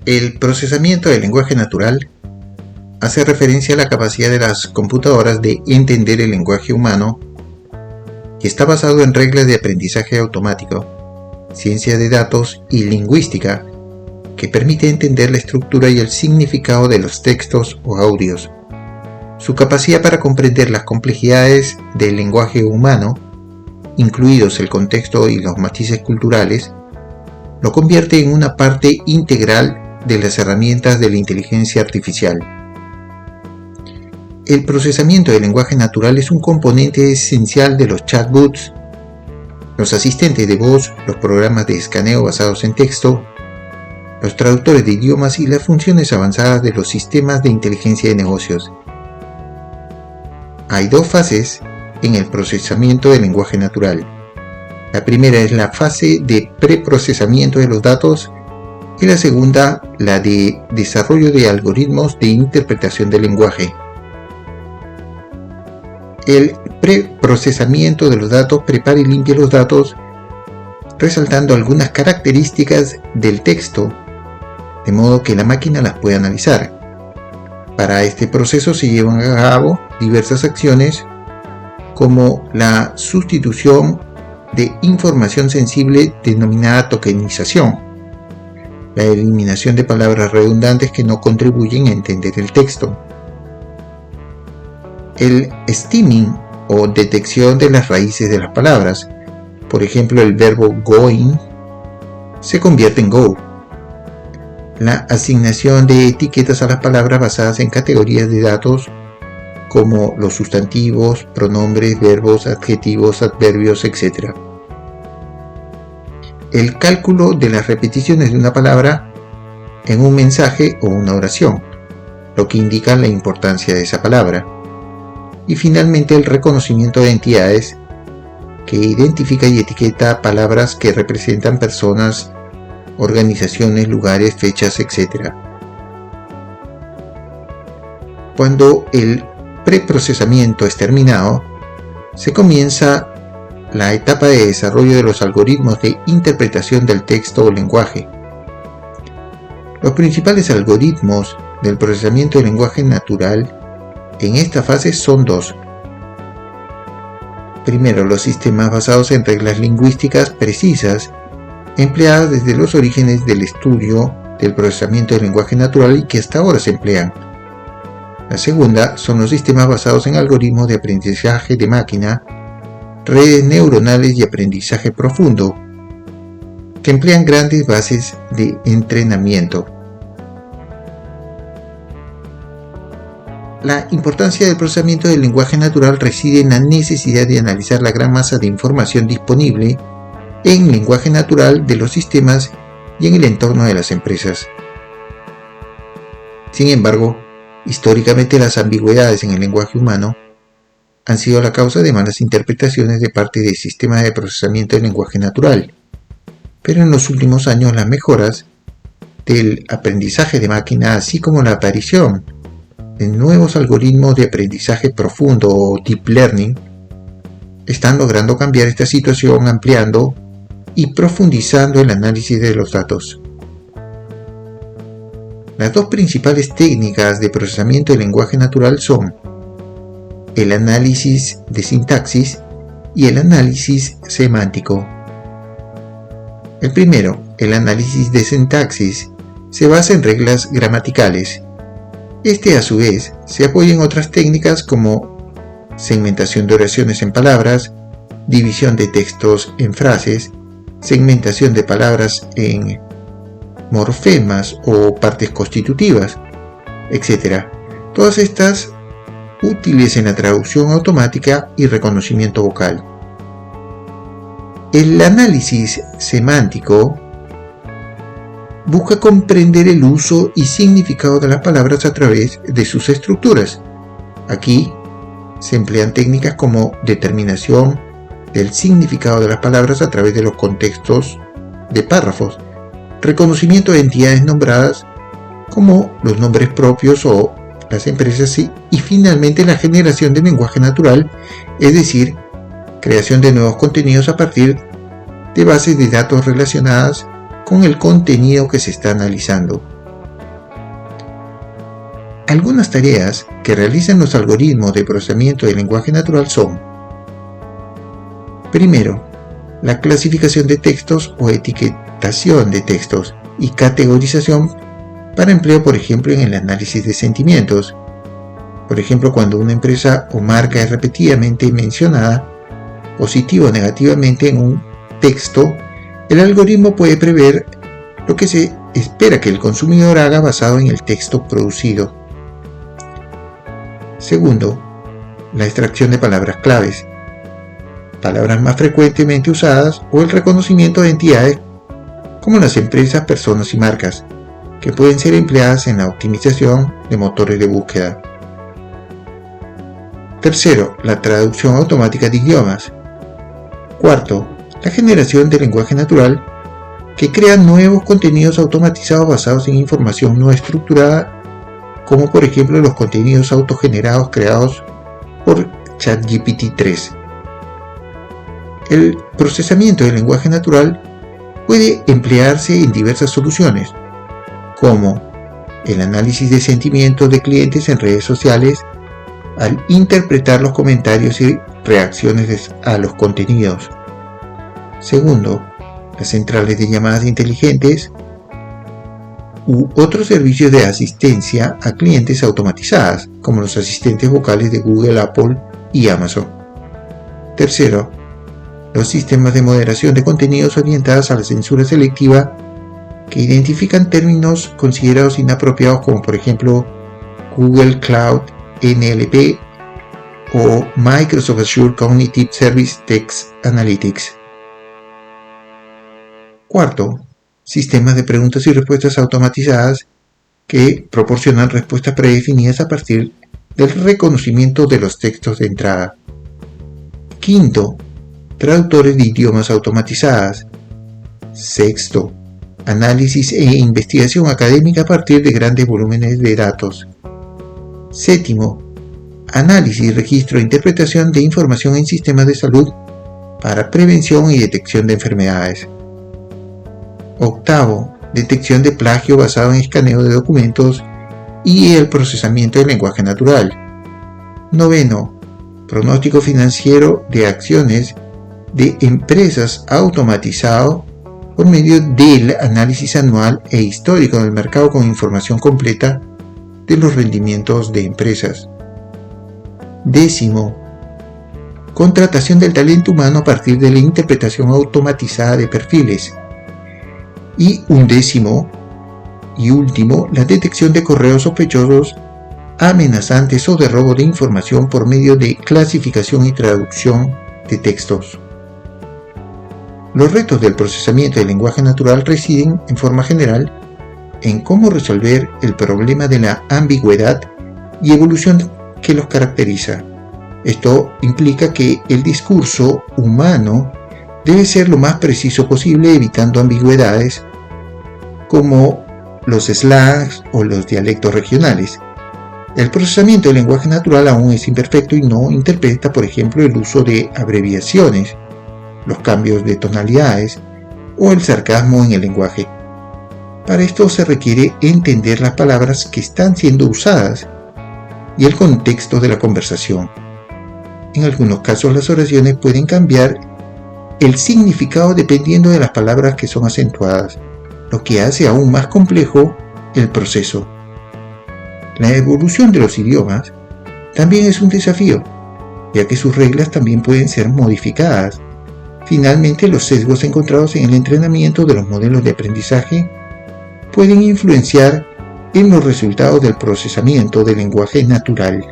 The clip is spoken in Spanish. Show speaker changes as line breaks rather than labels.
El procesamiento del lenguaje natural hace referencia a la capacidad de las computadoras de entender el lenguaje humano y está basado en reglas de aprendizaje automático, ciencia de datos y lingüística que permite entender la estructura y el significado de los textos o audios. Su capacidad para comprender las complejidades del lenguaje humano, incluidos el contexto y los matices culturales, lo convierte en una parte integral de las herramientas de la inteligencia artificial. El procesamiento del lenguaje natural es un componente esencial de los chatbots, los asistentes de voz, los programas de escaneo basados en texto, los traductores de idiomas y las funciones avanzadas de los sistemas de inteligencia de negocios. Hay dos fases en el procesamiento del lenguaje natural. La primera es la fase de preprocesamiento de los datos y la segunda, la de desarrollo de algoritmos de interpretación del lenguaje. El preprocesamiento de los datos prepara y limpia los datos, resaltando algunas características del texto, de modo que la máquina las pueda analizar. Para este proceso se llevan a cabo diversas acciones, como la sustitución de información sensible denominada tokenización, la eliminación de palabras redundantes que no contribuyen a entender el texto, el stemming o detección de las raíces de las palabras, por ejemplo el verbo going se convierte en go, la asignación de etiquetas a las palabras basadas en categorías de datos como los sustantivos, pronombres, verbos, adjetivos, adverbios, etc. El cálculo de las repeticiones de una palabra en un mensaje o una oración, lo que indica la importancia de esa palabra. Y finalmente el reconocimiento de entidades, que identifica y etiqueta palabras que representan personas, organizaciones, lugares, fechas, etc. Cuando el preprocesamiento es terminado, se comienza la etapa de desarrollo de los algoritmos de interpretación del texto o lenguaje. Los principales algoritmos del procesamiento del lenguaje natural en esta fase son dos. Primero, los sistemas basados en reglas lingüísticas precisas, empleadas desde los orígenes del estudio del procesamiento del lenguaje natural y que hasta ahora se emplean. La segunda son los sistemas basados en algoritmos de aprendizaje de máquina, redes neuronales y aprendizaje profundo, que emplean grandes bases de entrenamiento. La importancia del procesamiento del lenguaje natural reside en la necesidad de analizar la gran masa de información disponible en lenguaje natural de los sistemas y en el entorno de las empresas. Sin embargo, históricamente las ambigüedades en el lenguaje humano han sido la causa de malas interpretaciones de parte de sistemas de procesamiento del lenguaje natural, pero en los últimos años las mejoras del aprendizaje de máquina, así como la aparición de nuevos algoritmos de aprendizaje profundo o deep learning, están logrando cambiar esta situación ampliando y profundizando el análisis de los datos. Las dos principales técnicas de procesamiento del lenguaje natural son el análisis de sintaxis y el análisis semántico. El primero, el análisis de sintaxis, se basa en reglas gramaticales. Este a su vez se apoya en otras técnicas como segmentación de oraciones en palabras, división de textos en frases, segmentación de palabras en morfemas o partes constitutivas, etc. Todas estas útiles en la traducción automática y reconocimiento vocal. El análisis semántico busca comprender el uso y significado de las palabras a través de sus estructuras. Aquí se emplean técnicas como determinación del significado de las palabras a través de los contextos de párrafos, reconocimiento de entidades nombradas como los nombres propios o las empresas y finalmente la generación de lenguaje natural, es decir, creación de nuevos contenidos a partir de bases de datos relacionadas con el contenido que se está analizando. Algunas tareas que realizan los algoritmos de procesamiento del lenguaje natural son: primero, la clasificación de textos o etiquetación de textos y categorización para empleo, por ejemplo, en el análisis de sentimientos. Por ejemplo, cuando una empresa o marca es repetidamente mencionada, positiva o negativamente en un texto, el algoritmo puede prever lo que se espera que el consumidor haga basado en el texto producido. Segundo, la extracción de palabras claves, palabras más frecuentemente usadas o el reconocimiento de entidades como las empresas, personas y marcas, que pueden ser empleadas en la optimización de motores de búsqueda. Tercero, la traducción automática de idiomas. Cuarto, la generación de lenguaje natural, que crea nuevos contenidos automatizados basados en información no estructurada, como por ejemplo los contenidos autogenerados creados por ChatGPT 3. El procesamiento del lenguaje natural puede emplearse en diversas soluciones, como el análisis de sentimientos de clientes en redes sociales al interpretar los comentarios y reacciones a los contenidos. Segundo, las centrales de llamadas inteligentes u otros servicios de asistencia a clientes automatizadas, como los asistentes vocales de Google, Apple y Amazon. Tercero, los sistemas de moderación de contenidos orientados a la censura selectiva que identifican términos considerados inapropiados, como por ejemplo Google Cloud NLP o Microsoft Azure Cognitive Service Text Analytics. Cuarto, sistemas de preguntas y respuestas automatizadas que proporcionan respuestas predefinidas a partir del reconocimiento de los textos de entrada. Quinto, traductores de idiomas automatizadas. Sexto, análisis e investigación académica a partir de grandes volúmenes de datos. Séptimo, análisis, registro e interpretación de información en sistemas de salud para prevención y detección de enfermedades. Octavo, detección de plagio basado en escaneo de documentos y el procesamiento del lenguaje natural. Noveno, pronóstico financiero de acciones de empresas automatizado por medio del análisis anual e histórico del mercado con información completa de los rendimientos de empresas. Décimo, contratación del talento humano a partir de la interpretación automatizada de perfiles. Y undécimo y último, la detección de correos sospechosos, amenazantes o de robo de información por medio de clasificación y traducción de textos. Los retos del procesamiento del lenguaje natural residen, en forma general, en cómo resolver el problema de la ambigüedad y evolución que los caracteriza. Esto implica que el discurso humano debe ser lo más preciso posible, evitando ambigüedades como los slangs o los dialectos regionales. El procesamiento del lenguaje natural aún es imperfecto y no interpreta, por ejemplo, el uso de abreviaciones, los cambios de tonalidades o el sarcasmo en el lenguaje. Para esto se requiere entender las palabras que están siendo usadas y el contexto de la conversación. En algunos casos las oraciones pueden cambiar el significado dependiendo de las palabras que son acentuadas, lo que hace aún más complejo el proceso. La evolución de los idiomas también es un desafío, ya que sus reglas también pueden ser modificadas. Finalmente, los sesgos encontrados en el entrenamiento de los modelos de aprendizaje pueden influenciar en los resultados del procesamiento del lenguaje natural.